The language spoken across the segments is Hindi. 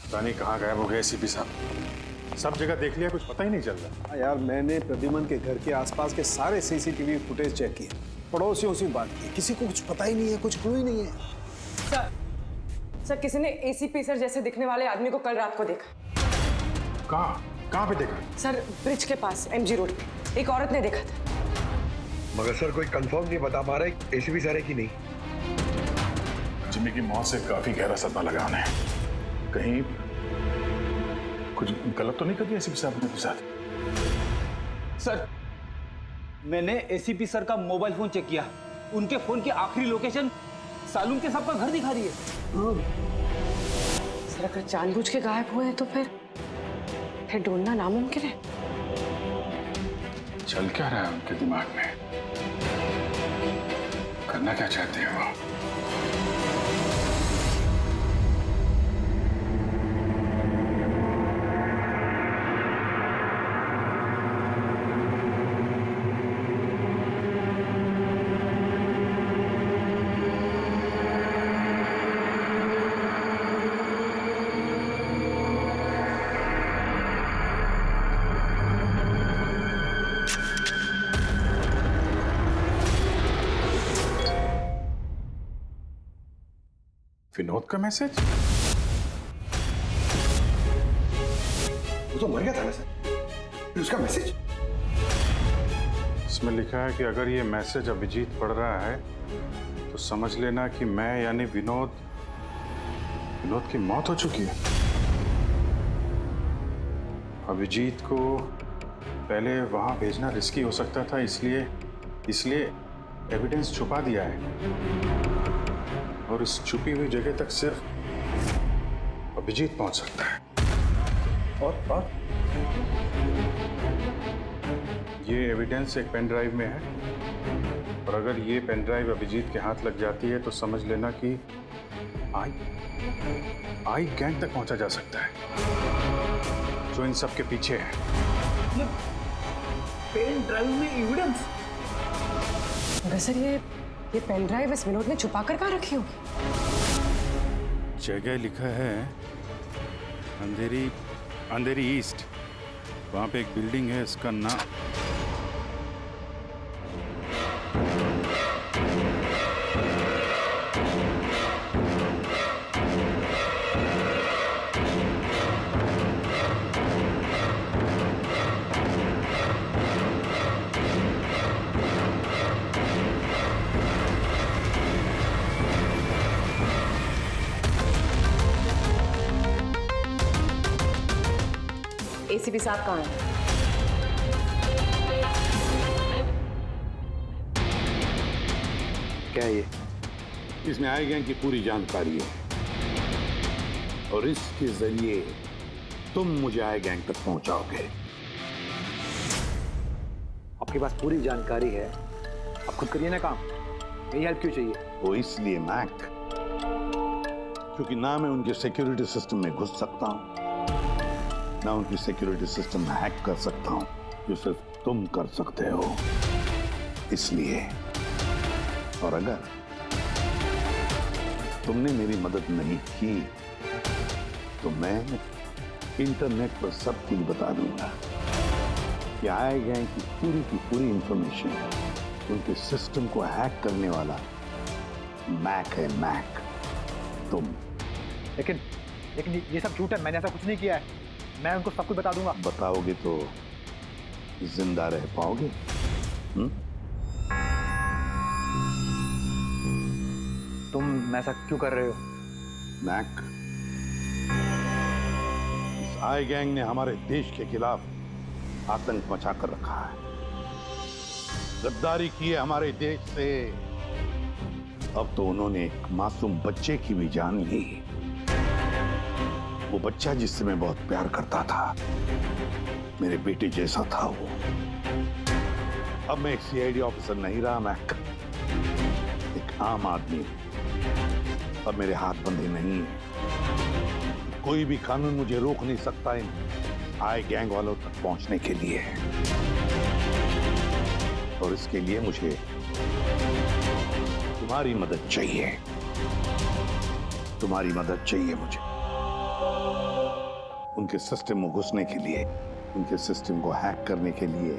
पता नहीं कहाँ गायब हो गए एसीपी साहब। सब जगह देख लिया, कुछ पता ही नहीं चल रहा। यार मैंने प्रद्युमन के घर के आसपास के सारे सीसीटीवी फुटेज चेक किए, पड़ोसियों से बात की, किसी को कुछ पता ही नहीं है, कुछ क्लू ही नहीं है। सर किसी ने एसीपी सर जैसे दिखने वाले आदमी को कल रात को देखा। कहाँ पे देखा? सर ब्रिज के पास एमजी रोड पे एक औरत ने देखा था। मगर सर कोई कंफर्म नहीं बता पा रहा एसीपी सर है कि नहीं। जिम्मी की मौत से काफी गहरा सदमा लगा उन्हें। कहीं कुछ गलत तो नहीं कर दिया एसीपी साहब ने साथ? सर मैंने एसीपी सर का मोबाइल फोन चेक किया, उनके फोन की आखिरी लोकेशन सालून के सबका घर दिखा रही है। सर अगर जानबूझ के गायब हुए हैं तो फिर ढूंढना नामुमकिन है। चल क्या रहा है उनके दिमाग में? करना क्या चाहते हैं वो? विनोद का मैसेज? वो तो मर गया था ना सर, फिर उसका मैसेज? इसमें लिखा है कि अगर ये मैसेज अभिजीत पढ़ रहा है तो समझ लेना कि मैं यानी विनोद की मौत हो चुकी है। अभिजीत को पहले वहां भेजना रिस्की हो सकता था, इसलिए एविडेंस छुपा दिया है और इस छुपी हुई जगह तक सिर्फ अभिजीत पहुंच सकता है। और ये एविडेंस एक पेन ड्राइव में है और अगर ये पेन ड्राइव अभिजीत के हाथ लग जाती है तो समझ लेना कि आई गैंग तक पहुंचा जा सकता है जो इन सब के पीछे है। पेन ड्राइव में एविडेंस? मगर सर ये पेन ड्राइव इस विनोद ने छुपा कर कहाँ रखी होगी? जगह लिखा है अंधेरी ईस्ट, वहां पे एक बिल्डिंग है, इसका नाम एसीपी साहब कहाँ हैं? क्या ये? इसमें आई गैंग की पूरी जानकारी है और इसके जरिए तुम मुझे आई गैंग तक पहुंचाओगे। आपके पास पूरी जानकारी है, आप खुद करिए ना काम, यही हेल्प क्यों चाहिए? वो इसलिए मैक क्योंकि ना मैं उनके सिक्योरिटी सिस्टम में घुस सकता हूं, ना उनकी सिक्योरिटी सिस्टम में हैक कर सकता हूं, जो सिर्फ तुम कर सकते हो। इसलिए और अगर तुमने मेरी मदद नहीं की तो मैं इंटरनेट पर सब कुछ बता दूंगा कि आई गैंग की पूरी इंफॉर्मेशन उनके सिस्टम को हैक करने वाला मैक है, मैक तुम। लेकिन ये सब झूठ है, मैंने ऐसा कुछ नहीं किया है। मैं उनको सब कुछ बता दूंगा। बताओगे तो जिंदा रह पाओगे? तुम ऐसा क्यों कर रहे हो? मैक, इस आई गैंग ने हमारे देश के खिलाफ आतंक मचा कर रखा है, गद्दारी की है हमारे देश से। अब तो उन्होंने एक मासूम बच्चे की भी जान ली, वो बच्चा जिससे मैं बहुत प्यार करता था, मेरे बेटे जैसा था वो। अब मैं एक सीआईडी ऑफिसर नहीं रहा मैक, एक आम आदमी। अब मेरे हाथ बंधे नहीं है, कोई भी कानून मुझे रोक नहीं सकता इन आई गैंग वालों तक पहुंचने के लिए। और इसके लिए मुझे तुम्हारी मदद चाहिए, तुम्हारी मदद चाहिए मुझे। उनके सिस्टम में घुसने के लिए, उनके सिस्टम को हैक करने के लिए।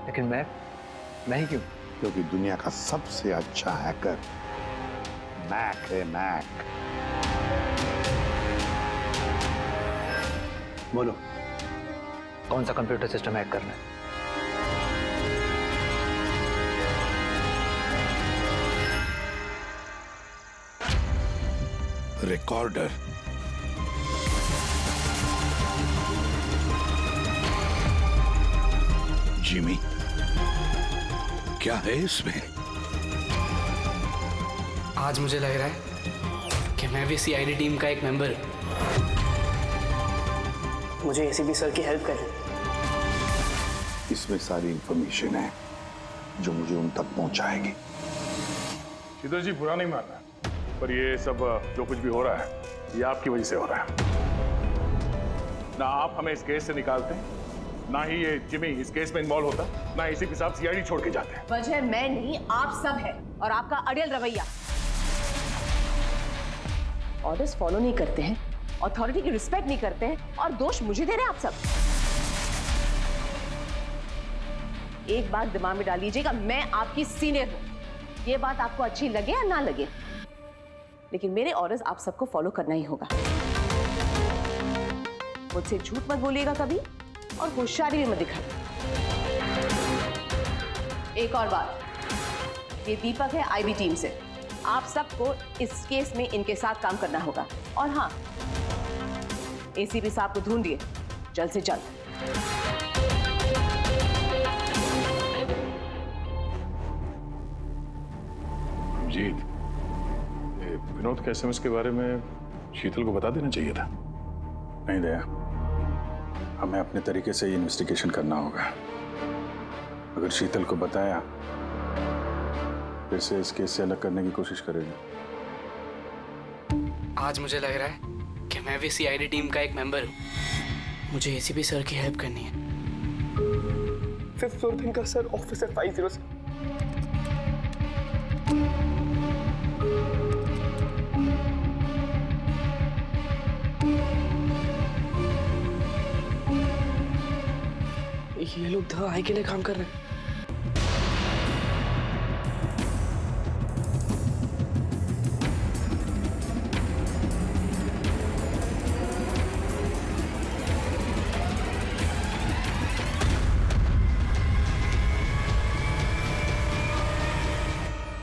लेकिन मैं ही क्यों? क्योंकि दुनिया का सबसे अच्छा हैकर मैक है, मैक। बोलो, कौन सा कंप्यूटर सिस्टम हैक करना है? रिकॉर्डर। जिमी, क्या है इसमें? आज मुझे लग रहा है कि मैं भी सीआईडी टीम का एक मेंबर हूं। मुझे एसीपी सर की हेल्प करनी। इसमें सारी इंफॉर्मेशन है जो मुझे उन तक पहुंचाएगी। शीतल जी, बुरा नहीं मानना, पर ये सब जो कुछ भी हो रहा है ये आपकी वजह से हो रहा है। ना आप हमें इस केस से निकालते हैं, ना ही ये जिमी इस केस में इन्वॉल्व होता, ना एसीपी साहब सीआईडी छोड़ के जाते हैं। वजह मैं नहीं, आप सब है, और आपका अड़ियल रवैया। ऑर्डर्स फॉलो नहीं करते हैं, अथॉरिटी की रिस्पेक्ट नहीं करते हैं, और दोष मुझे दे रहे हैं आप सब। एक बात दिमाग में डाल लीजिएगा, मैं आपकी सीनियर हूं। ये बात आपको अच्छी लगे या ना लगे, लेकिन मेरे ऑर्डर्स आप सबको फॉलो करना ही होगा। मुझसे झूठ मत बोलिएगा कभी, और होशियारी भी मत दिखाइए। एक और बात, ये दीपक है आईबी टीम से। आप सबको इस केस में इनके साथ काम करना होगा। और हाँ, एसीपी साहब को ढूंढिए जल्द से जल्द। जीत, विनोद के एसएमएस के बारे में शीतल को बता देना चाहिए था। नहीं दया, हमें अपने तरीके से इन्वेस्टिगेशन करना होगा। अगर शीतल को बताया फिर से इस केस से अलग करने की कोशिश करेगी। आज मुझे लग रहा है कि मैं भी सीआईडी टीम का एक मेंबर हूं। मुझे एसीपी सर की हेल्प करनी है। 5th floor thinker sir, officer 506। ये लोग दवाई के लिए काम कर रहे हैं।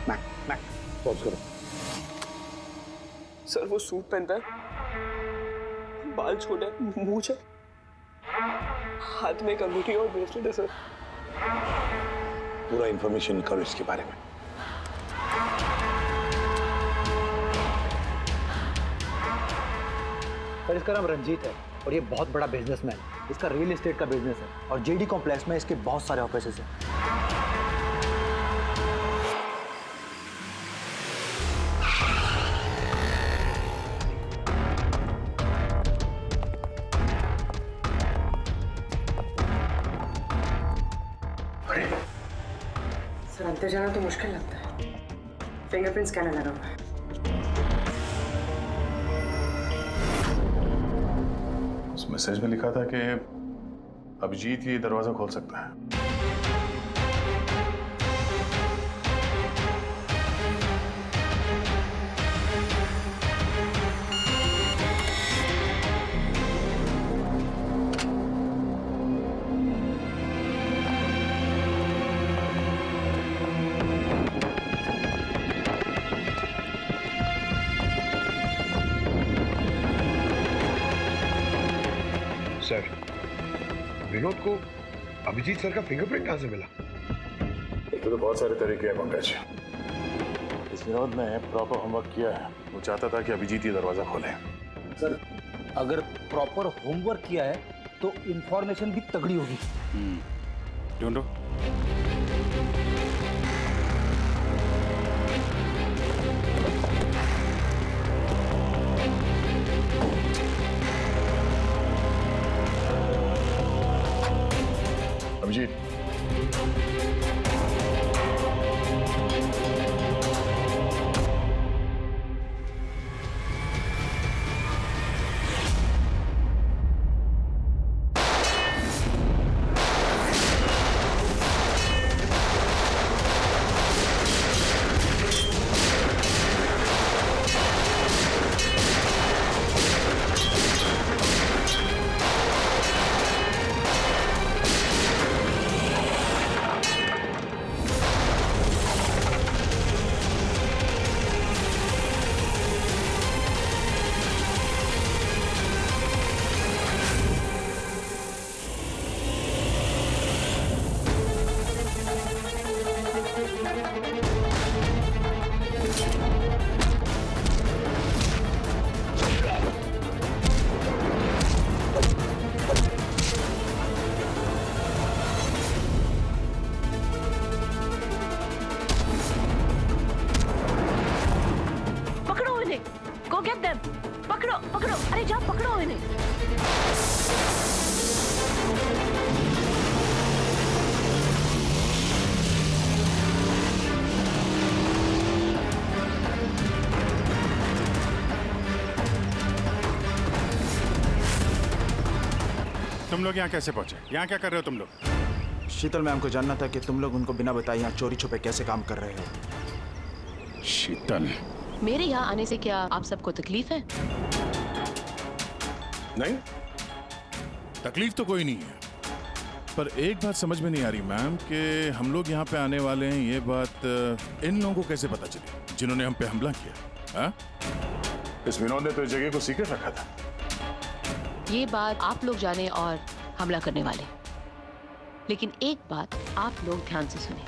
मैक, पॉज करो। सर वो सूट पहनता है, बाल छोटे, मूंछ है, हाथ में अंगूठी और ब्रेसलेट है सर। पूरा इंफॉर्मेशन करो इसके बारे में। सर, इसका नाम रंजीत है और ये बहुत बड़ा बिजनेसमैन। इसका रियल एस्टेट का बिजनेस है और जेडी कॉम्प्लेक्स में इसके बहुत सारे ऑफिसेज हैं। सर, अंदर जाना तो मुश्किल लगता है। फिंगरप्रिंट स्कैनर लगा हुआ है। उस मैसेज में लिखा था कि अभिजीत ये दरवाजा खोल सकता है। सर, विनोद को अभिजीत सर का फिंगरप्रिंट कहां से मिला? तो बहुत सारे तरीके हैं पंकज। इस विनोद ने प्रॉपर होमवर्क किया है। वो चाहता था कि अभिजीत ये दरवाजा खोले। सर, अगर प्रॉपर होमवर्क किया है तो इंफॉर्मेशन भी तगड़ी होगी। ढूंढो। Abhijeet, go get them. पकड़ो पकड़ो, अरे जाओ पकड़ो इन्हें। तुम लोग यहाँ कैसे पहुंचे? यहाँ क्या कर रहे हो तुम लोग? शीतल मैम को जानना था कि तुम लोग उनको बिना बताए यहाँ चोरी छुपे कैसे काम कर रहे हो। शीतल, मेरे यहाँ आने से क्या आप सबको तकलीफ है? नहीं, तकलीफ तो कोई नहीं है, पर एक बात समझ में नहीं आ रही मैम कि हम लोग यहाँ पे आने वाले हैं, ये बात इन लोगों को कैसे पता चली जिन्होंने हम पे हमला किया? हाँ? इस विनोद ने तो इस जगह को सीक्रेट रखा था। ये बात आप लोग जाने और हमला करने वाले, लेकिन एक बात आप लोग ध्यान से सुने।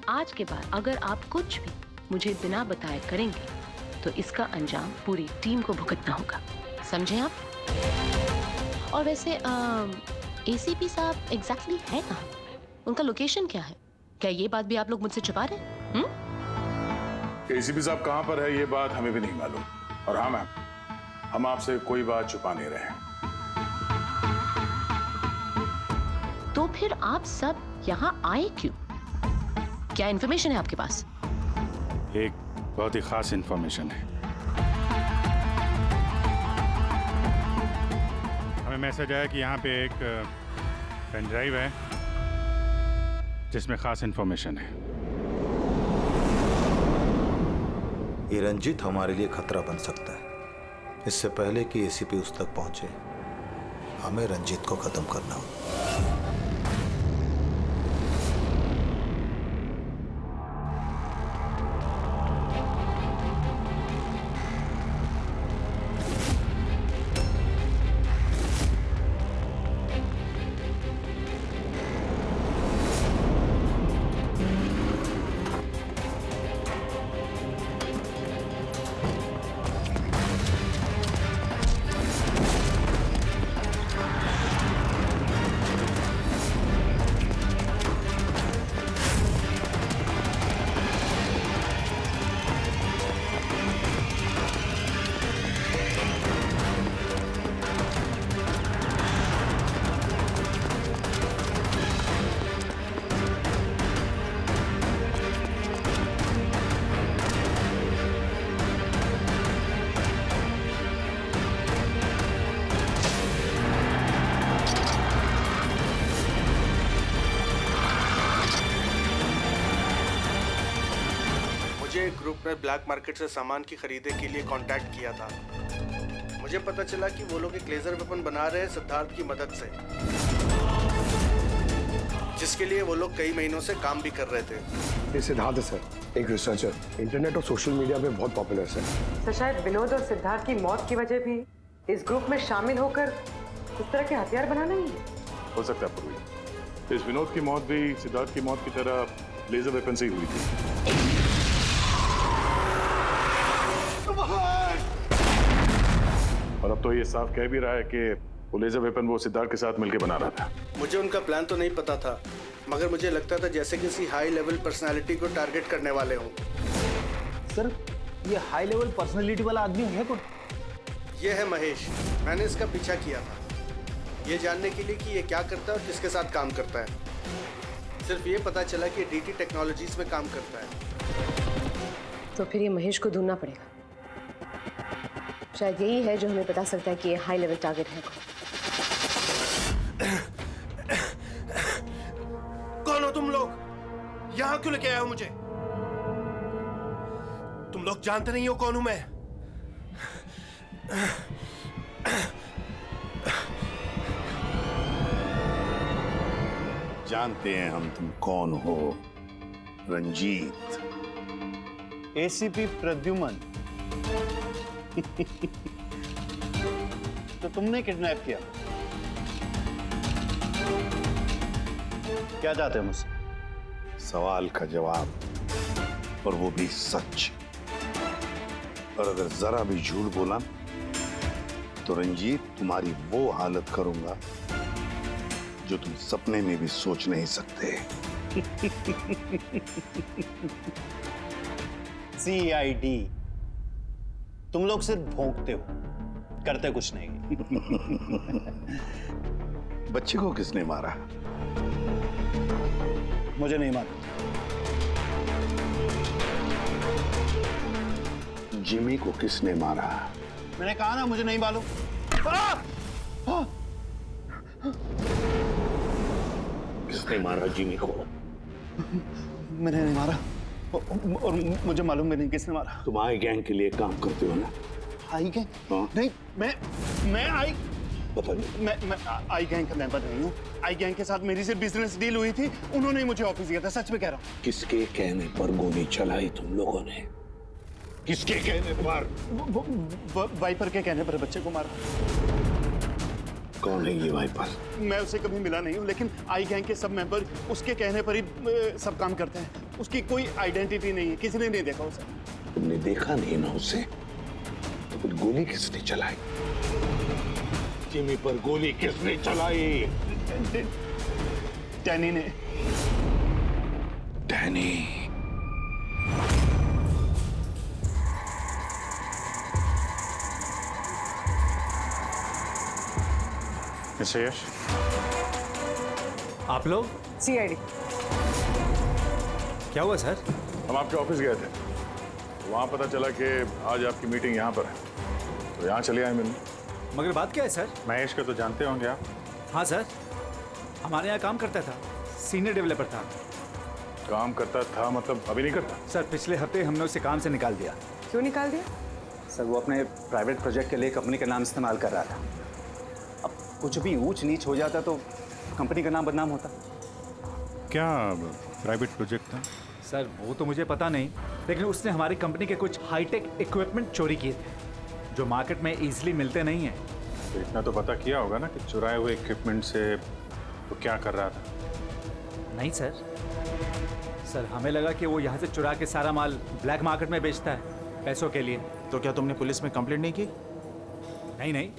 आज के बाद अगर आप कुछ भी मुझे बिना बताए करेंगे तो इसका अंजाम पूरी टीम को भुगतना होगा, समझे आप? और वैसे एसीपी साहब एग्जैक्टली है कहाँ? उनका लोकेशन क्या है? क्या ये बात भी आप लोग मुझसे छुपा रहे हैं? एसीपी साहब कहाँ पर है ये बात हमें भी नहीं मालूम। और हाँ मैम, हम आपसे कोई बात छुपा नहीं रहे हैं। तो फिर आप सब यहाँ आए क्यों? क्या इन्फॉर्मेशन है आपके पास? एक बहुत ही खास इंफॉर्मेशन है। हमें मैसेज आया कि यहाँ पे एक पेन ड्राइव है जिसमें खास इंफॉर्मेशन है। ये रंजीत हमारे लिए खतरा बन सकता है। इससे पहले कि एसीपी उस तक पहुंचे, हमें रंजीत को खत्म करना होगा। ग्रुप ने ब्लैक मार्केट से सामान की खरीदे के लिए कांटेक्ट किया था। मुझे पता चला कि वो लोग एक लेजर वेपन बना रहे हैं सिद्धार्थ की मदद से, जिसके लिए वो लोग कई महीनों से काम भी कर रहे थे। ये सिद्धार्थ है सर, एक रिसर्चर, इंटरनेट और सोशल मीडिया पे बहुत पॉपुलर है तो शायद विनोद और सिद्धार्थ की मौत की वजह भी इस ग्रुप में शामिल होकर इस तरह के हथियार बनाना ही है। हो सकता है पूर्वी, इस विनोद की मौत भी सिद्धार्थ की मौत की तरह लेजर वेपन से ही हुई थी। और अब तो ये साफ कह भी रहा है कि वो लेजर वेपन वो सिद्धार्थ के साथ मिलकर बना रहा था। मुझे उनका प्लान तो नहीं पता था, मगर मुझे लगता था जैसे किसी हाई लेवल पर्सनालिटी को टारगेट करने वाले हों। सर, ये हाई लेवल पर्सनालिटी वाला आदमी है कौन? ये है महेश। मैंने इसका पीछा किया था ये जानने के लिए कि ये क्या करता है और किसके साथ काम करता है। सिर्फ ये पता चला कि डीटी टेक्नोलॉजीज में काम करता है। तो फिर ये महेश को ढूंढना पड़ेगा। शायद यही है जो हमें बता सकता है कि ये हाई लेवल टारगेट है। कौन हो तुम लोग? यहाँ क्यों लेके आए हो मुझे? तुम लोग जानते नहीं हो कौन हूं मैं। जानते हैं हम तुम कौन हो, रंजीत। एसीपी प्रद्युमन। तो तुमने किडनैप किया? क्या चाहते हो मुझसे? सवाल का जवाब, और वो भी सच। और अगर जरा भी झूठ बोला तो रंजीत तुम्हारी वो हालत करूंगा जो तुम सपने में भी सोच नहीं सकते। CID तुम लोग सिर्फ भौंकते हो, करते कुछ नहीं। बच्चे को किसने मारा? मुझे नहीं मालूम। जिमी को किसने मारा? मैंने कहा ना मुझे नहीं मालूम। किसने मारा जिमी को? मैंने नहीं मारा और मुझे मालूम भी नहीं किसने मारा। तुम आई गैंग के लिए काम करते हो ना? आई गैंग? हाँ। नहीं, मैं आई पता नहीं। मैं आई गैंग का मेंबर नहीं हूँ। आई गैंग के साथ मेरी सिर्फ बिजनेस डील हुई थी, उन्होंने ही मुझे ऑफिस दिया था, सच में कह रहा हूँ। किसके कहने पर गोली चलाई तुम लोगों ने? किसके कहने पर? वाइपर के कहने पर बच्चे को मारा। कौन है ये वाइपर? मैं उसे कभी मिला नहीं हूँ, लेकिन आई गैंग के सब मेंबर उसके कहने पर ही सब काम करते हैं। उसकी कोई आइडेंटिटी नहीं है, किसी ने नहीं देखा उसे। तुमने देखा नहीं ना उसे, तो फिर गोली किसने चलाई? जिमी पर गोली किसने चलाई? डैनी ने। डैनी? मिस्टर यश, आप लोग? सीआईडी। क्या हुआ सर? हम आपके ऑफिस गए थे, वहाँ पता चला कि आज आपकी मीटिंग यहाँ पर है, तो यहाँ चले आए मिलने। मगर बात क्या है सर? महेश को तो जानते होंगे आप? हाँ सर, हमारे यहाँ काम करता था, सीनियर डेवलपर था। काम करता था मतलब अभी नहीं करता? सर पिछले हफ्ते हमने उसे काम से निकाल दिया। क्यों निकाल दिया? सर वो अपने प्राइवेट प्रोजेक्ट के लिए कंपनी का नाम इस्तेमाल कर रहा था। अब कुछ भी ऊंच नीच हो जाता तो कंपनी का नाम बदनाम होता। क्या प्राइवेट प्रोजेक्ट था? सर वो तो मुझे पता नहीं, लेकिन उसने हमारी कंपनी के कुछ हाईटेक इक्विपमेंट चोरी किए थे जो मार्केट में इजीली मिलते नहीं हैं। तो इतना तो पता किया होगा ना कि चुराए हुए इक्विपमेंट से वो क्या कर रहा था? नहीं सर हमें लगा कि वो यहाँ से चुरा के सारा माल ब्लैक मार्केट में बेचता है पैसों के लिए। तो क्या तुमने पुलिस में कंप्लेंट नहीं की? नहीं,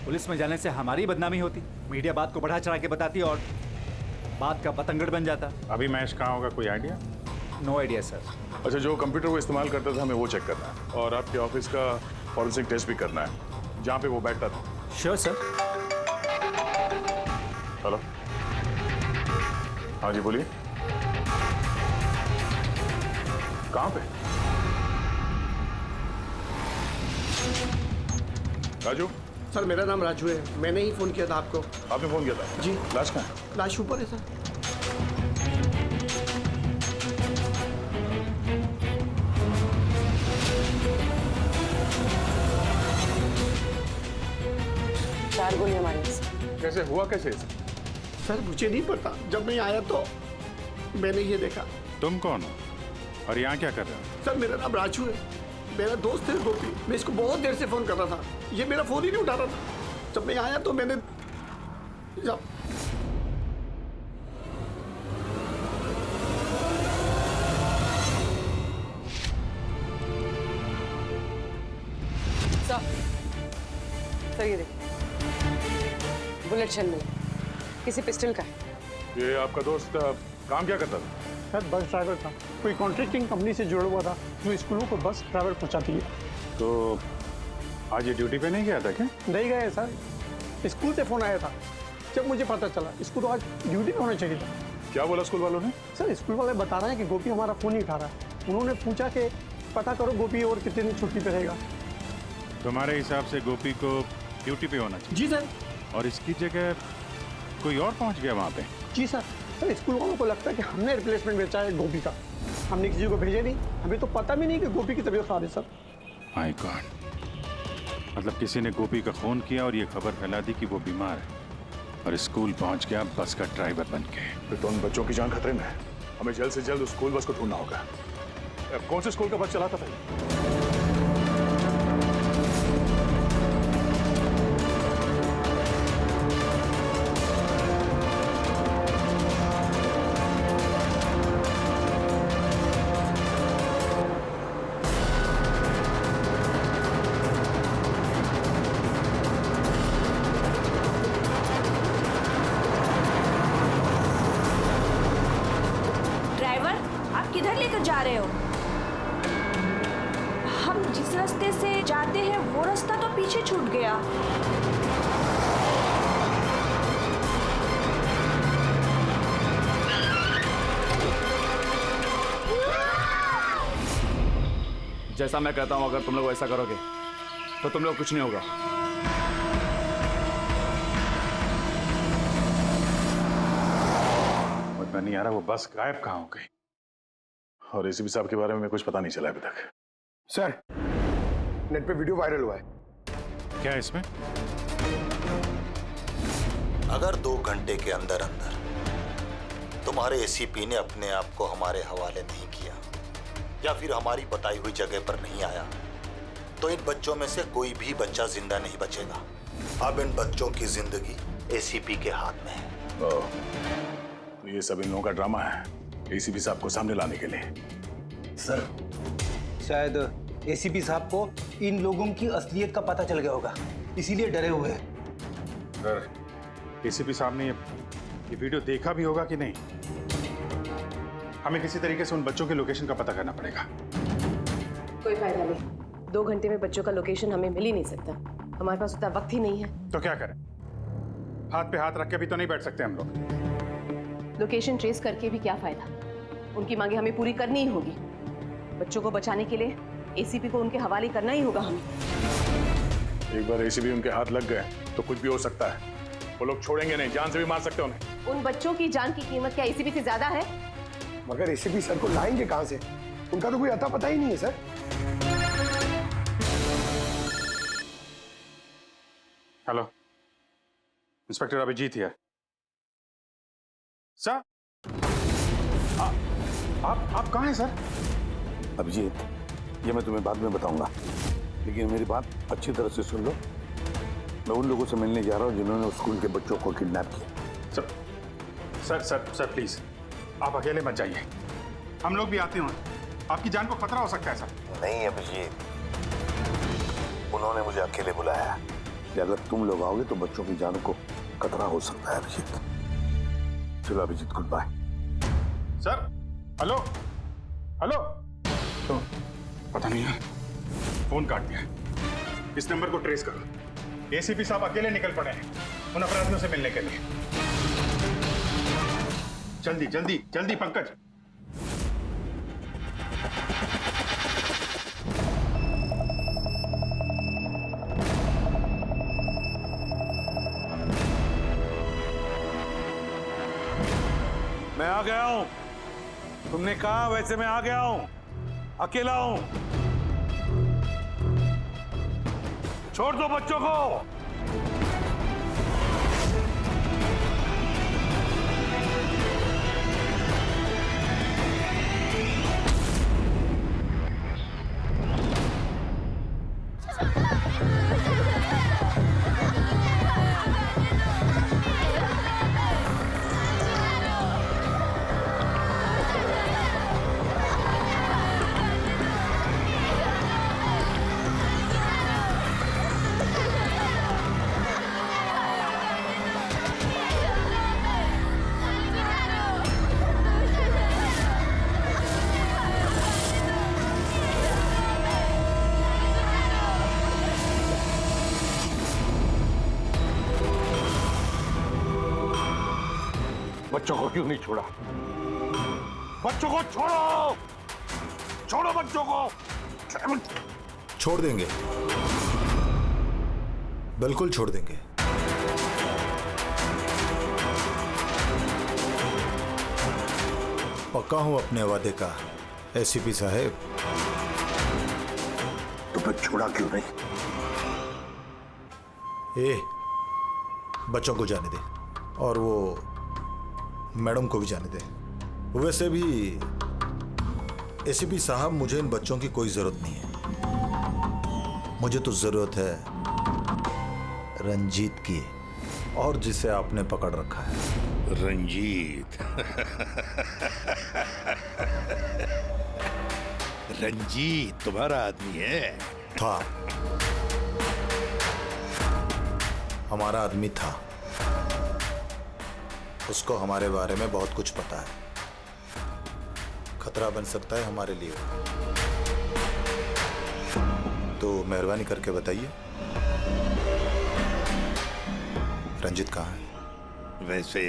पुलिस में जाने से हमारी बदनामी होती, मीडिया बात को बढ़ा चढ़ा के बताती और बात का पतंगड़ बन जाता। अभी महेश कहाँ होगा, कोई आइडिया? No idea sir. अच्छा, जो कंप्यूटर वो इस्तेमाल करता था हमें वो चेक करना है और आपके ऑफिस का फॉरेंसिक टेस्ट भी करना है जहाँ पे वो बैठता था। Sure sir. हेलो, हाँ जी बोलिए, कहाँ पे? राजू? सर मेरा नाम राजू है, मैंने ही फोन किया था आपको। आपने फोन किया था? जी। लाश कहाँ है? लाश ऊपर है सर। चार गोलियां मारी से। कैसे हुआ, कैसे? सर मुझे नहीं पता, जब मैं आया तो मैंने ये देखा। तुम कौन हो और यहाँ क्या कर रहे हो? सर मेरा नाम राजू है, मेरा दोस्त है गोपी। मैं इसको बहुत देर से फोन कर रहा था, ये मेरा फोन ही नहीं उठा रहा था। जब मैं आया तो मैंने सर ये देखिए, बुलेट शेल मिला, किसी पिस्टल का है। ये आपका दोस्त काम क्या करता था? सर बस ड्राइवर था, कोई कॉन्ट्रैक्टिंग कंपनी से जुड़ा हुआ था जो स्कूलों को बस ड्राइवर पहुंचाती है। तो आज ये ड्यूटी पे नहीं गया था क्या? नहीं गए सर, स्कूल से फोन आया था, जब मुझे पता चला इसको तो आज ड्यूटी पे होना चाहिए था। क्या बोला स्कूल वालों ने? सर स्कूल वाले बता रहे हैं कि गोपी हमारा फोन नहीं उठा रहा है। उन्होंने पूछा कि पता करो गोपी और कितने दिन छुट्टी पे रहेगा। तुम्हारे हिसाब से गोपी को ड्यूटी पे होना चाहिए? जी सर। और इसकी जगह कोई और पहुंच गया वहाँ पे? जी सर। सर स्कूल वालों को लगता है कि हमने रिप्लेसमेंट बेचा है गोपी का, हमने किसी को भेजे नहीं, हमें तो पता भी नहीं कि गोपी की तबीयत खराब है सर। माय गॉड, मतलब किसी ने गोपी का फोन किया और ये खबर फैला दी कि वो बीमार है और स्कूल पहुंच गया बस का ड्राइवर बन के। फिर तो उन बच्चों की जान खतरे में है, हमें जल्द से जल्द उस स्कूल बस को ढूंढना होगा। कौन से स्कूल का बस चलाता था? ड्राइवर, आप किधर लेकर जा रहे हो? हम जिस रास्ते से जाते हैं वो रास्ता तो पीछे छूट गया। जैसा मैं कहता हूं, अगर तुम लोग ऐसा करोगे तो तुम लोग कुछ नहीं होगा। समझ में नहीं आ रहा वो बस गायब कहाँ हो गई, और एसीपी साहब के बारे में कुछ पता नहीं चला अभी तक। सर, नेट पे वीडियो वायरल हुआ है। क्या है इसमें? अगर 2 घंटे के अंदर अंदर तुम्हारे एसीपी ने अपने आप को हमारे हवाले नहीं किया या फिर हमारी बताई हुई जगह पर नहीं आया तो इन बच्चों में से कोई भी बच्चा जिंदा नहीं बचेगा। अब इन बच्चों की जिंदगी एसीपी के हाथ में है। तो ये सब इन लोगों का ड्रामा है एसीपी साहब को सामने लाने के लिए। सर, शायद एसीपी साहब को इन लोगों की असलियत का पता चल गया होगा, इसीलिए डरे हुए हैं। सर, एसीपी साहब ने ये वीडियो देखा भी होगा कि नहीं? हमें किसी तरीके से उन बच्चों के लोकेशन का पता करना पड़ेगा। कोई फायदा नहीं, 2 घंटे में बच्चों का लोकेशन हमें मिल ही नहीं सकता। हमारे पास उतना वक्त ही नहीं है। तो क्या करें? हाथ पे हाथ रख के भी तो नहीं बैठ सकते हम लोग। लोकेशन ट्रेस करके भी क्या फायदा? उनकी मांगे हमें पूरी करनी ही होगी। बच्चों को बचाने के लिए एसीपी को उनके हवाले करना ही होगा हमें। एक बार एसीपी उनके हाथ लग गए तो कुछ भी हो सकता है। वो लोग छोड़ेंगे नहीं, जान से भी मार सकते उन्हें। उन बच्चों की जान की कीमत क्या एसीपी से ज्यादा है? मगर एसीपी सर को लाएंगे कहां से? उनका तो कोई अता पता ही नहीं है sir. Hello, inspector Abhijeet here. Sir, आप कहाँ हैं सर? अभिजीत, ये मैं तुम्हें बाद में बताऊंगा, लेकिन मेरी बात अच्छी तरह से सुन लो। मैं उन लोगों से मिलने जा रहा हूँ जिन्होंने स्कूल के बच्चों को किडनैप किया। सर प्लीज, आप अकेले मत जाइए, हम लोग भी आते हैं। आपकी जान को खतरा हो सकता है सर। नहीं अभिजीत, उन्होंने मुझे अकेले बुलाया कि अगर तुम लोग आओगे तो बच्चों की जान को खतरा हो सकता है। अभिजीत, चलो Abhijeet, goodbye. Sir, hello hello, तो पता नहीं है, फोन काट दिया। इस नंबर को ट्रेस करो। एसीपी साहब अकेले निकल पड़े हैं उन अपराधियों से मिलने के लिए। जल्दी जल्दी जल्दी पंकज। मैं आ गया हूं, तुमने कहा वैसे मैं आ गया हूं, अकेला हूं। छोड़ दो बच्चों को। बच्चों को क्यों नहीं छोड़ा? बच्चों को छोड़ो, छोड़ो बच्चों को। छोड़ देंगे, बिल्कुल छोड़ देंगे। पक्का हूं अपने वादे का एसीपी साहब। तो फिर छोड़ा क्यों नहीं? बच्चों को जाने दे और वो मैडम को भी जाने दे। वैसे भी एसीपी साहब, मुझे इन बच्चों की कोई जरूरत नहीं है। मुझे तो जरूरत है रंजीत की, और जिसे आपने पकड़ रखा है। रंजीत। रंजीत तुम्हारा आदमी है? था, हमारा आदमी था। उसको हमारे बारे में बहुत कुछ पता है। खतरा बन सकता है हमारे लिए। तो मेहरबानी करके बताइए, रंजित कहाँ है? वैसे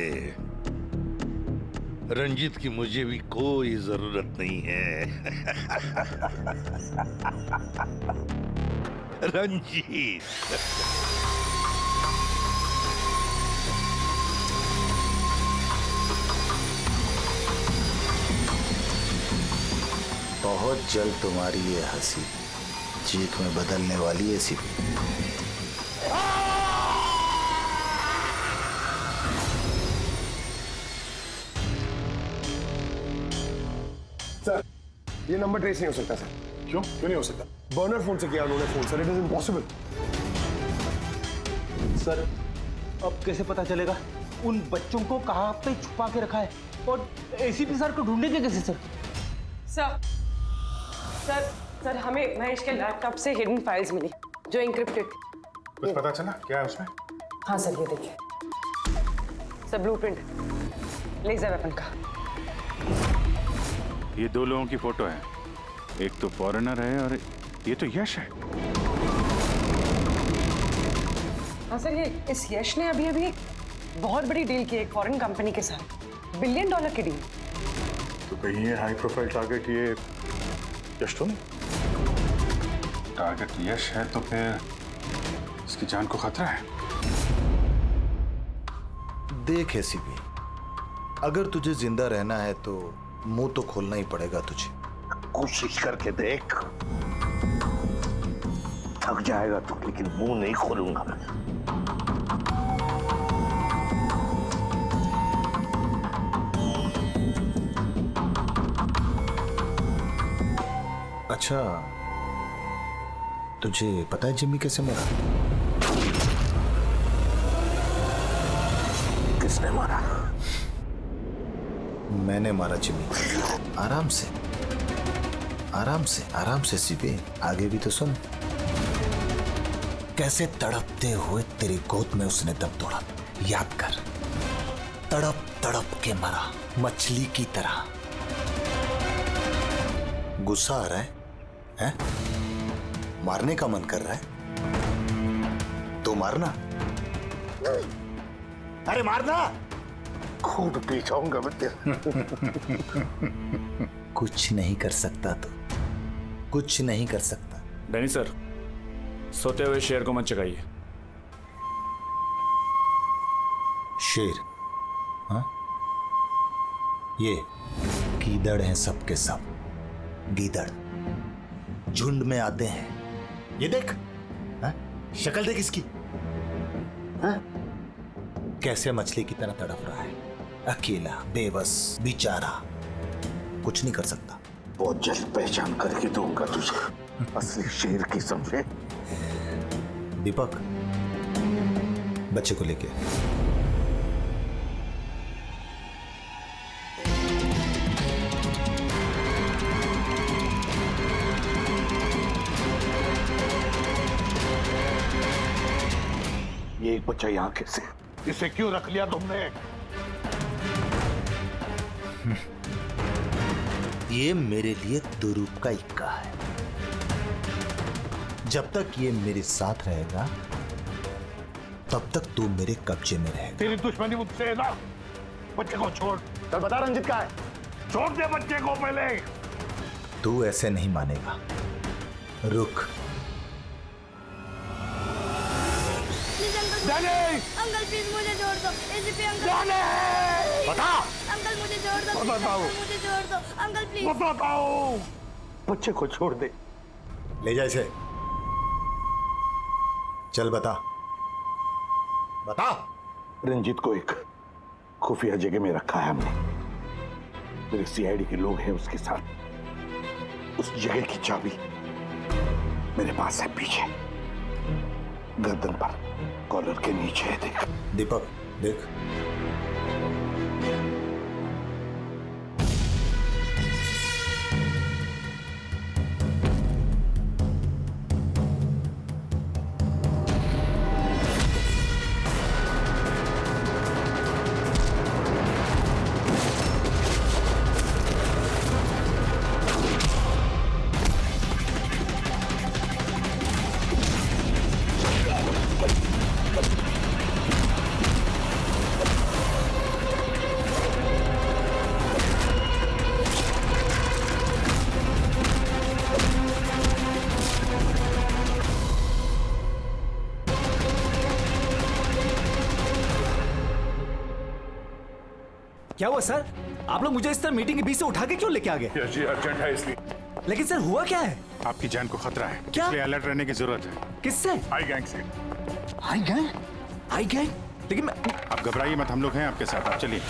रंजीत की मुझे भी कोई जरूरत नहीं है। रंजीत बहुत जल्द तुम्हारी ये हंसी चीख में बदलने वाली है सीपी। सर, ये नंबर ट्रेस नहीं हो सकता सर। क्यों नहीं हो सकता? बर्नर फोन से किया उन्होंने phone sir, it is impossible. Sir अब कैसे पता चलेगा उन बच्चों को कहाँ पे छुपा के रखा है, और एसीपी सर को ढूंढेंगे कैसे सर? सर सर सर हमें महेश के लैपटॉप से हिडन फाइल्स मिली जो इंक्रिप्टेड थी। कुछ पता चला क्या है उसमें? हाँ सर, ये देखिए सर, ब्लूप्रिंट लेजर वेपन का। ये दो लोगों की फोटो है, एक तो फॉरेनर है और ये तो यश है। हाँ सर, ये इस यश ने अभी अभी बहुत बड़ी डील की एक फॉरेन कंपनी के साथ, $1 बिलियन की डील। तो कहीं ये हाई प्रोफाइल टारगेट ये यश तो नहीं? टारगेट यश है तो फिर इसकी जान को खतरा है। देख एसीपी, अगर तुझे जिंदा रहना है तो मुंह तो खोलना ही पड़ेगा तुझे। कोशिश करके देख, थक जाएगा तो, लेकिन मुंह नहीं खोलूंगा मैं। अच्छा, तुझे पता है जिम्मी कैसे मरा? किसने मारा? मैंने मारा जिम्मी। आराम से आराम से आराम से सीपी, आगे भी तो सुन। कैसे तड़पते हुए तेरी गोद में उसने दम तोड़ा, याद कर। तड़प तड़प के मरा, मछली की तरह। गुस्सा आ रहा है? हैं? मारने का मन कर रहा है तो मारना। अरे मारना, खूब पी जाऊंगा मैं तेरा। कुछ नहीं कर सकता तो, कुछ नहीं कर सकता। डैनी सर, सोते हुए शेर को मत चगाइए। शेर? हाँ? ये गीदड़ हैं सबके सब, गीदड़ झुंड में आते हैं। ये देख, हाँ? शक्ल देख इसकी, हाँ? कैसे मछली की तरह तड़प रहा है, अकेला, बेबस, बेचारा, कुछ नहीं कर सकता। बहुत जल्द पहचान करके दूंगा तुझे असली शेर की, समझे? दीपक, बच्चे को लेके ये एक बच्चा यहाँ कैसे? इसे क्यों रख लिया तुमने? ये मेरे लिए दुरूप का इक्का है। जब तक ये मेरे साथ रहेगा तब तक तू मेरे कब्जे में रहेगा। तेरी दुश्मनी मुझसे है ना? बच्चे को छोड़। चल बता रंजित कहाँ है? छोड़ दे बच्चे को पहले। तू ऐसे नहीं मानेगा, रुक। अंकल प्लीज मुझे छोड़ दो, एसीपी अंकल। बता। अंकल मुझे छोड़ दो, बताओ। मुझे छोड़ दो अंकल प्लीज। बताओ। बच्चे को छोड़ दे। ले जा इसे। चल बता, बता। रंजीत को एक खुफिया जगह में रखा है हमने। मेरे सीआईडी के लोग हैं उसके साथ। उस जगह की चाबी मेरे पास है, पीछे गर्दन पर कॉलर के नीचे है। देख दीपक, देख। क्या हुआ सर? आप लोग मुझे इस तरह मीटिंग के बीच से उठा के क्यों लेके आ गए? यश जी अर्जेंट है इसलिए। लेकिन सर हुआ क्या है? आपकी जान को खतरा है, क्या? इसलिए अलर्ट रहने की जरूरत है। किससे? आई गैंग से। आई गैंग? आई गैंग? लेकिन मैं... आप घबराइए मत, हम लोग हैं आपके साथ, आप चलिए।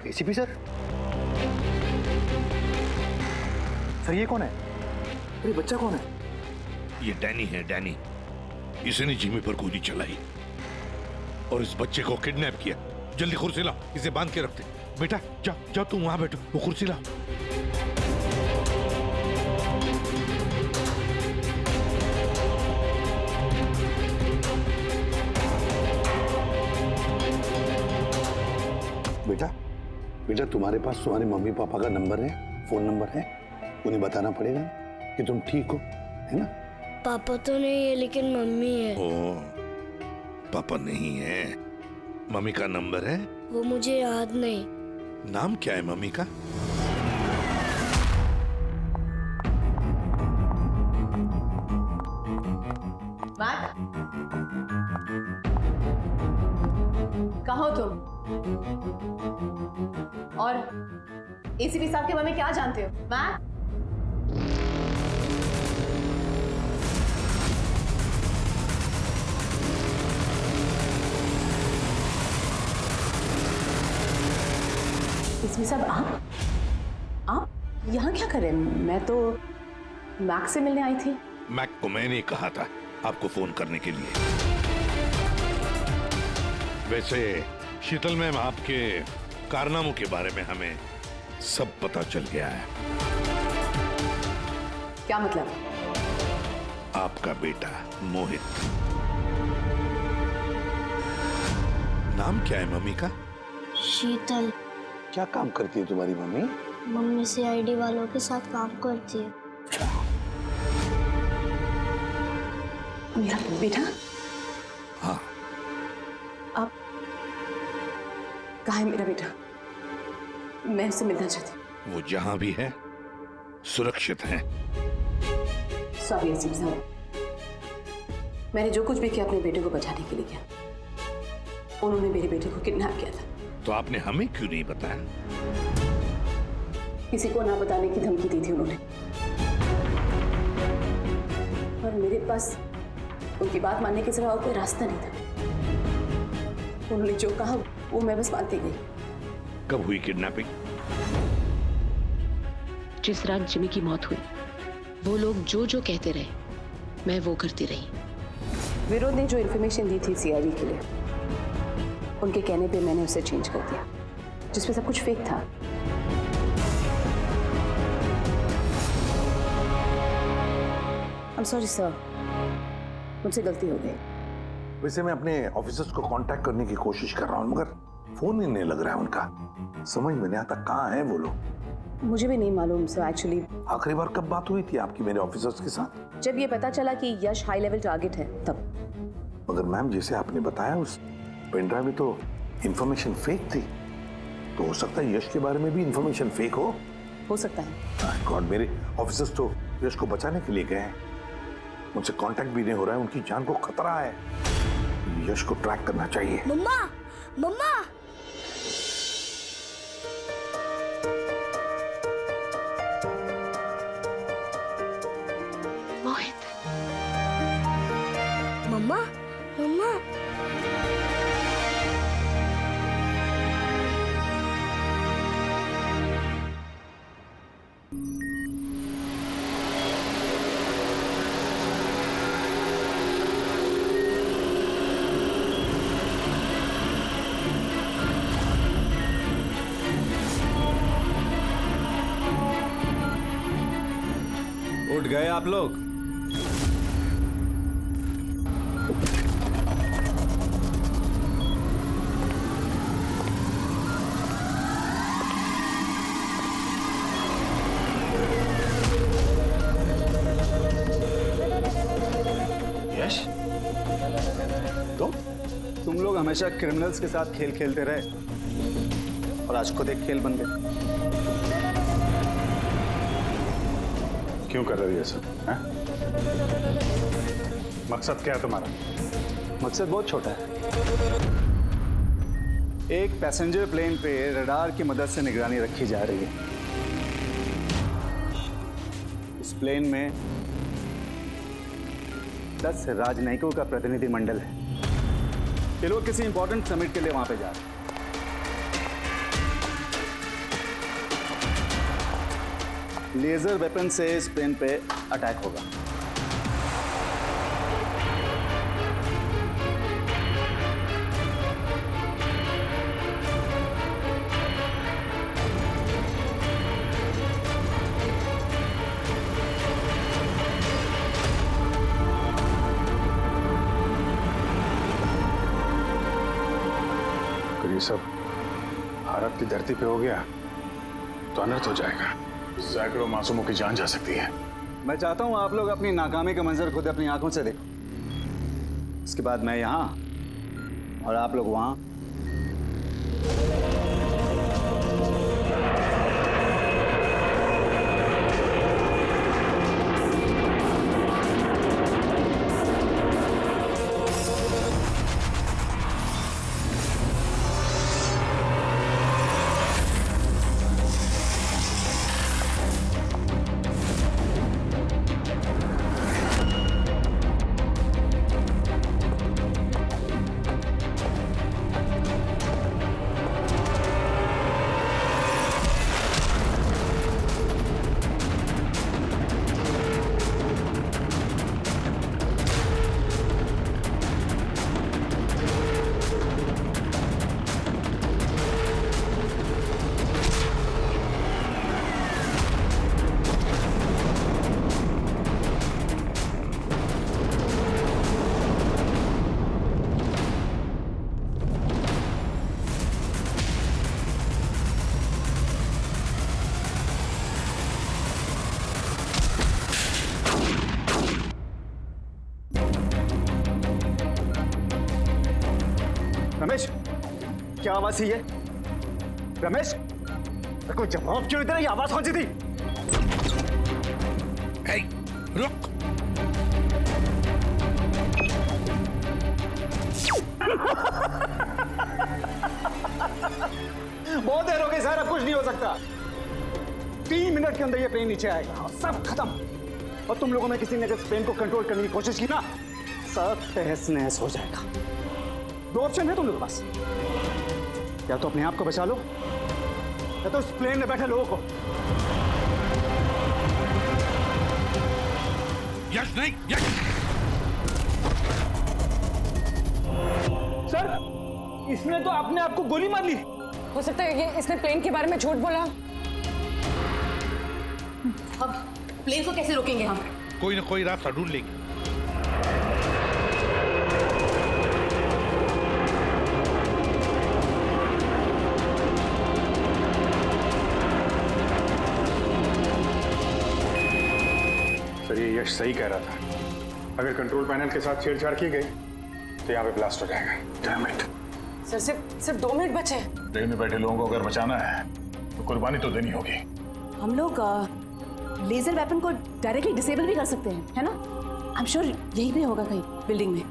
ACP sir? सर ये कौन है? अरे बच्चा कौन है? ये डैनी है, डैनी। इसने जिमी पर गोली चलाई और इस बच्चे को किडनैप किया। जल्दी कुर्सी लाओ, इसे बांध के रखते। बेटा जा जा, तुम वहां बैठो, वो कुर्सी लाओ। बेटा बेटा, तुम्हारे पास तुम्हारे मम्मी पापा का नंबर है, फोन नंबर है? उन्हें बताना पड़ेगा कि तुम ठीक हो, है ना? पापा तो नहीं है लेकिन मम्मी है। ओ, पापा नहीं है, मम्मी का नंबर है? वो मुझे याद नहीं। नाम क्या है मम्मी का? कहो तुम? और एसीपी साहब के बारे में क्या जानते हो? मैम? एसीपी साहब आप यहाँ क्या कर रहे हैं? मैं तो मैक से मिलने आई थी। मैक को मैंने कहा था आपको फोन करने के लिए। वैसे शीतल मैम, आपके कारनामों के बारे में हमें सब पता चल गया है। क्या मतलब? आपका बेटा मोहित। नाम क्या है मम्मी का? शीतल। क्या काम करती है तुम्हारी मम्मी? मम्मी सीआईडी वालों के साथ काम करती है। मेरा बेटा? हाँ। आप कहाँ है मेरा बेटा? मैं उससे मिलना चाहती हूँ। वो जहां भी है सुरक्षित है। सॉरी एसीपी साहब, मैंने जो कुछ भी किया अपने बेटे को बचाने के लिए किया। उन्होंने मेरे बेटे को किडनैप किया था। तो आपने हमें क्यों नहीं बताया? किसी को ना बताने की धमकी दी थी उन्होंने, और मेरे पास उनकी बात मानने के सिवा और कोई रास्ता नहीं था। उन्होंने जो कहा वो मैं बस मानती गई। कब हुई किडनैपिंग? जिस रात जिमी की मौत हुई, वो लोग जो जो कहते रहे मैं वो करती रही। विरोध ने जो इन्फॉर्मेशन दी थी सीआईडी के लिए, उनके कहने पे मैंने उसे चेंज कर दिया, जिसमें सब कुछ फेक था। I'm sorry sir, मुझसे गलती हो गई। वैसे मैं अपने ऑफिसर्स को कांटेक्ट करने की कोशिश कर रहा हूँ, मगर फोन ही नहीं लग रहा है उनका। समझ में नहीं आता कहाँ हैं वो लोग। मुझे भी नहीं मालूम सर एक्चुअली। आखिरी बार कब बात हुई थी आपकी मेरे ऑफिसर्स के साथ? जब ये पता चला कि यश हाई लेवल टारगेट है तब। मगर मैम, जैसे आपने बताया उस पेनड्राइव में तो इंफॉर्मेशन फेक थी, तो हो सकता है यश के बारे में भी इंफॉर्मेशन फेक हो सकता है। गॉड, मेरे ऑफिसर्स तो यश को बचाने के लिए गए हैं, मुझसे कांटेक्ट भी नहीं हो रहा है, उनकी जान को खतरा है। यश को ट्रैक करना चाहिए। मम्मा, मम्मा। मोहित। मम्मा, मम्मा। उठ गए आप लोग? यश, तुम लोग हमेशा क्रिमिनल्स के साथ खेल खेलते रहे और आज खुद एक खेल बन गए। क्यों कर रही है सब? मकसद क्या है तुम्हारा? मकसद बहुत छोटा है। एक पैसेंजर प्लेन पे रडार की मदद से निगरानी रखी जा रही है। इस प्लेन में 10 राजनयिकों का प्रतिनिधि मंडल है। ये लोग किसी इंपॉर्टेंट समिट के लिए वहां पे जा रहे हैं। लेजर वेपन से इस प्लेन पे अटैक होगा। अगर ये सब भारत की धरती पे हो गया तो अनर्थ हो जाएगा। सैकड़ों मासूमों की जान जा सकती है। मैं चाहता हूं आप लोग अपनी नाकामी का मंजर खुद अपनी आंखों से देखो। उसके बाद मैं यहां और आप लोग वहां। रमेश, क्या आवाज थी ये? रमेश, कोई जवाब क्यों नहीं दे रहा? ये आवाज कौन सी थी? रुक। बहुत देर हो गई सर, अब कुछ नहीं हो सकता। 3 मिनट के अंदर ये प्लेन नीचे आएगा और सब खत्म। और तुम लोगों में किसी ने अगर इस प्लेन को कंट्रोल करने की कोशिश की ना, सब तहस नहस हो जाएगा। 2 ऑप्शन है तुम लोगों के पास, या तो अपने आप को बचा लो या तो इस प्लेन में बैठे लोगों को। यश नहीं, यश। सर, इसने तो अपने आप को गोली मार ली। हो सकता है कि इसने प्लेन के बारे में झूठ बोला। अब प्लेन को कैसे रोकेंगे हम? कोई ना कोई रास्ता ढूंढ लेंगे। सर, ये यश सही कह रहा था। अगर कंट्रोल पैनल के साथ छेड़छाड़ की गई तो यहाँ पे ब्लास्ट हो जाएगा। Damn it. सर, सिर्फ 2 मिनट बचे हैं। ट्रेन में बैठे लोगों को अगर बचाना है तो कुर्बानी तो देनी होगी। हम लोग लेजर वेपन को डायरेक्टली डिसेबल भी कर सकते हैं, है ना? आई एम श्योर यहीं पे होगा कहीं बिल्डिंग में।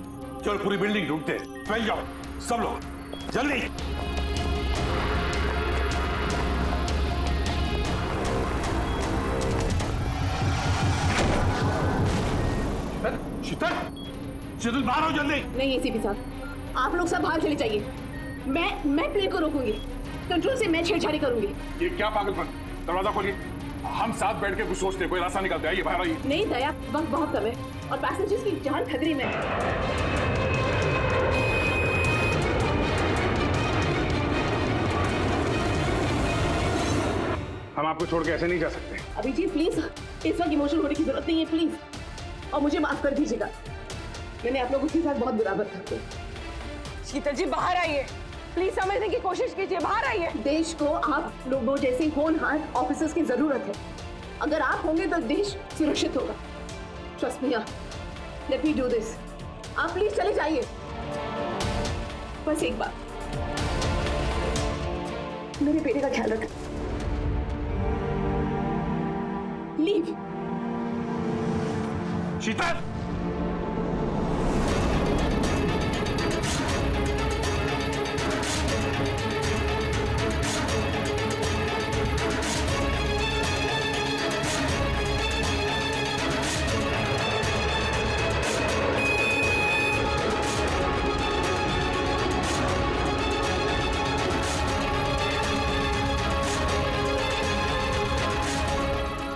चल, पूरी बिल्डिंग ढूंढते। फैल जाओ सब लोग, जल्दी। शीतल, शीतल बाहर आओ जल्दी। नहीं एसीपी साहब, आप लोग सब बाहर चले जाइए। मैं प्लेन को रोकूंगी, कंट्रोल से मैं छेड़छाड़ी करूंगी। ये क्या पागलपन? दरवाजा खोलिए, हम साथ बैठ के कुछ सोचते, कोई रास्ता निकलता है। ये बाहर आइए। नहीं दया, वक्त बहुत कम है और पैसेंजर्स की जान खतरे में है। हम आपको छोड़ के ऐसे नहीं जा सकते। अभिजीत प्लीज, इस वक्त इमोशनल होने की जरूरत नहीं है प्लीज, और मुझे माफ कर दीजिएगा। मैंने आप लोगों के साथ बहुत बुरा बर्ताव किया। शीतल जी बाहर आइए, प्लीज समझने की कोशिश कीजिए। बाहर आइए। देश को आप लोगों जैसे होनहार ऑफिसर्स की जरूरत है। अगर आप होंगे तो देश सुरक्षित होगा। Trust me, let me do this. आप प्लीज चले जाइए। बस एक बात, मेरे बेटे का ख्याल रख। लीव। शीतल,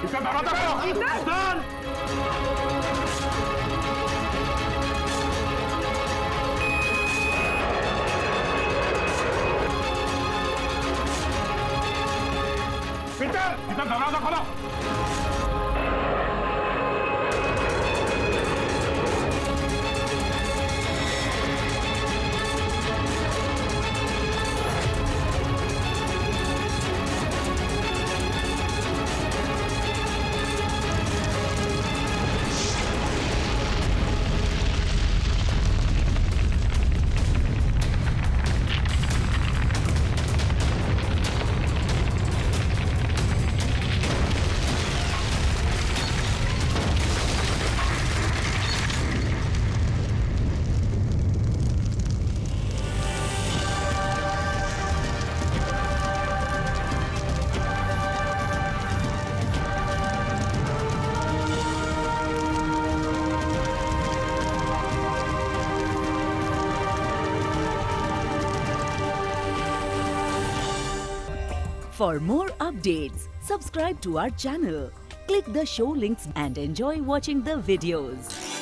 इसका दरवाजा खोलो। शीतल! शीतल, दरवाजा खोलो। For more updates, subscribe to our channel, click the show links and enjoy watching the videos.